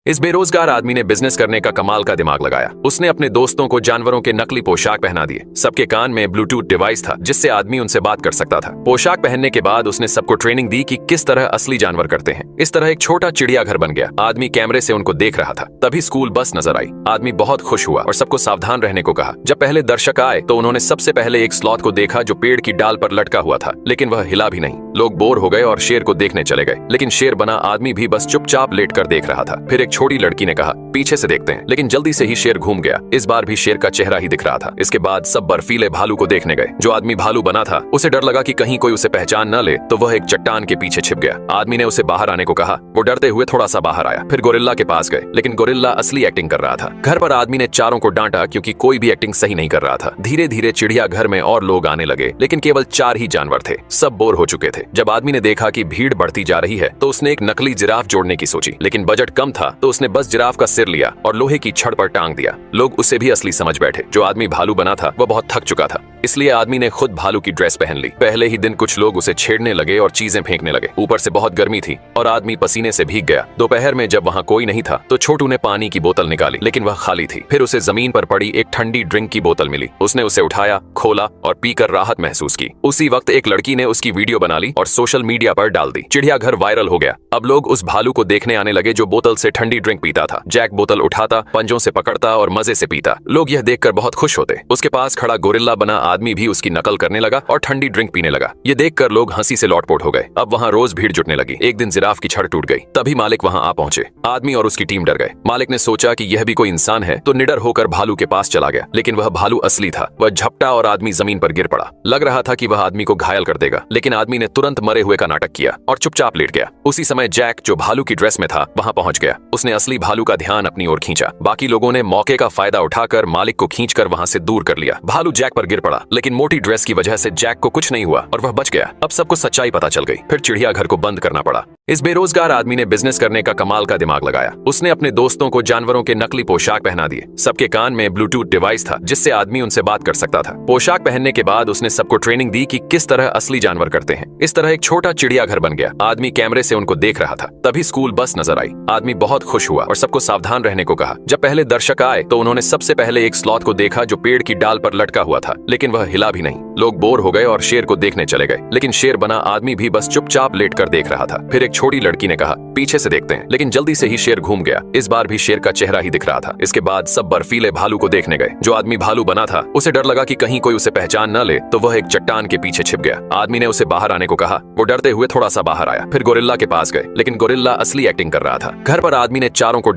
इस बेरोजगार आदमी ने बिजनेस करने का कमाल का दिमाग लगाया। उसने अपने दोस्तों को जानवरों के नकली पोशाक पहना दिए। सबके कान में ब्लूटूथ डिवाइस था जिससे आदमी उनसे बात कर सकता था। पोशाक पहनने के बाद उसने सबको ट्रेनिंग दी कि किस तरह असली जानवर करते हैं। इस तरह एक छोटा चिड़ियाघर बन गया। आदमी कैमरे से उनको देख रहा था। तभी स्कूल बस नजर आई। आदमी बहुत खुश हुआ और सबको सावधान रहने को कहा। जब पहले दर्शक आए तो उन्होंने सबसे पहले एक स्लॉथ को देखा जो पेड़ की डाल पर लटका हुआ था, लेकिन वह हिला भी नहीं। लोग बोर हो गए और शेर को देखने चले गए, लेकिन शेर बना आदमी भी बस चुपचाप लेटकर देख रहा था। फिर एक छोटी लड़की ने कहा, पीछे से देखते हैं, लेकिन जल्दी से ही शेर घूम गया। इस बार भी शेर का चेहरा ही दिख रहा था। इसके बाद सब बर्फीले भालू को देखने गए। जो आदमी भालू बना था उसे डर लगा कि कहीं कोई उसे पहचान न ले, तो वह एक चट्टान के पीछे छिप गया। आदमी ने उसे बाहर आने को कहा। वो डरते हुए थोड़ा सा बाहर आया। फिर गोरिल्ला के पास गए, लेकिन गोरिल्ला असली एक्टिंग कर रहा था। घर पर आदमी ने चारों को डांटा क्योंकि कोई भी एक्टिंग सही नहीं कर रहा था। धीरे धीरे चिड़ियाघर में और लोग आने लगे, लेकिन केवल 4 ही जानवर थे। सब बोर हो चुके थे। जब आदमी ने देखा कि भीड़ बढ़ती जा रही है तो उसने एक नकली जिराफ जोड़ने की सोची, लेकिन बजट कम था तो उसने बस जिराफ का सिर लिया और लोहे की छड़ पर टांग दिया। लोग उसे भी असली समझ बैठे। जो आदमी भालू बना था वह बहुत थक चुका था, इसलिए आदमी ने खुद भालू की ड्रेस पहन ली। पहले ही दिन कुछ लोग उसे छेड़ने लगे और चीजें फेंकने लगे। ऊपर से बहुत गर्मी थी और आदमी पसीने से भीग गया। दोपहर में जब वहाँ कोई नहीं था तो छोटू ने पानी की बोतल निकाली, लेकिन वह खाली थी। फिर उसे जमीन पर पड़ी एक ठंडी ड्रिंक की बोतल मिली। उसने उसे उठाया, खोला और पीकर राहत महसूस की। उसी वक्त एक लड़की ने उसकी वीडियो बना ली और सोशल मीडिया पर डाल दी। चिड़ियाघर वायरल हो गया। अब लोग उस भालू को देखने आने लगे जो बोतल से ठंडी ड्रिंक पीता था। जैक बोतल उठाता, पंजों से पकड़ता और मजे से पीता। लोग यह देखकर बहुत खुश होते। उसके पास खड़ा गोरिल्ला बना आदमी भी उसकी नकल करने लगा और ठंडी ड्रिंक पीने लगा। ये देखकर लोग हंसी से लौटपोट हो गए। अब वहाँ रोज भीड़ जुटने लगी। एक दिन जिराफ की छड़ टूट गई। तभी मालिक वहाँ आ पहुंचे। आदमी और उसकी टीम डर गए। मालिक ने सोचा कि यह भी कोई इंसान है तो निडर होकर भालू के पास चला गया, लेकिन वह भालू असली था। वह झपटा और आदमी जमीन पर गिर पड़ा। लग रहा था कि वह आदमी को घायल कर देगा, लेकिन आदमी ने तुरंत मरे हुए का नाटक किया और चुपचाप लेट गया। उसी समय जैक, जो भालू की ड्रेस में था, वहाँ पहुंच गया। उसने असली भालू का ध्यान अपनी ओर खींचा। बाकी लोगों ने मौके का फायदा उठाकर मालिक को खींचकर वहाँ से दूर कर लिया। भालू जैक पर गिर पड़ा, लेकिन मोटी ड्रेस की वजह से जैक को कुछ नहीं हुआ और वह बच गया। अब सबको सच्चाई पता चल गई। फिर चिड़ियाघर को बंद करना पड़ा। इस बेरोजगार आदमी ने बिजनेस करने का कमाल का दिमाग लगाया। उसने अपने दोस्तों को जानवरों के नकली पोशाक पहना दिए। सबके कान में ब्लूटूथ डिवाइस था जिससे आदमी उनसे बात कर सकता था। पोशाक पहनने के बाद उसने सबको ट्रेनिंग दी कि किस तरह असली जानवर करते हैं। इस तरह एक छोटा चिड़ियाघर बन गया। आदमी कैमरे से उनको देख रहा था। तभी स्कूल बस नजर आई। आदमी बहुत खुश हुआ और सबको सावधान रहने को कहा। जब पहले दर्शक आए तो उन्होंने सबसे पहले एक स्लॉथ को देखा जो पेड़ की डाल पर लटका हुआ था, लेकिन वह हिला भी नहीं। लोग बोर हो गए और शेर को देखने चले गए, लेकिन शेर बना आदमी भी बस चुपचाप लेटकर देख रहा था। फिर एक छोटी लड़की ने कहा, पीछे से देखते हैं, लेकिन जल्दी से ही शेर घूम गया। इस बार भी शेर का चेहरा ही दिख रहा था। इसके बाद सब बर्फीले भालू को देखने गए। जो आदमी भालू बना था उसे डर लगा कि कहीं कोई उसे पहचान न ले, तो वह एक चट्टान के पीछे छिप गया। आदमी ने उसे बाहर आने को कहा। वो डरते हुए थोड़ा सा बाहर आया। फिर गोरिल्ला के पास गए, लेकिन गोरिल्ला असली एक्टिंग कर रहा था। घर पर आदमी ने चारों को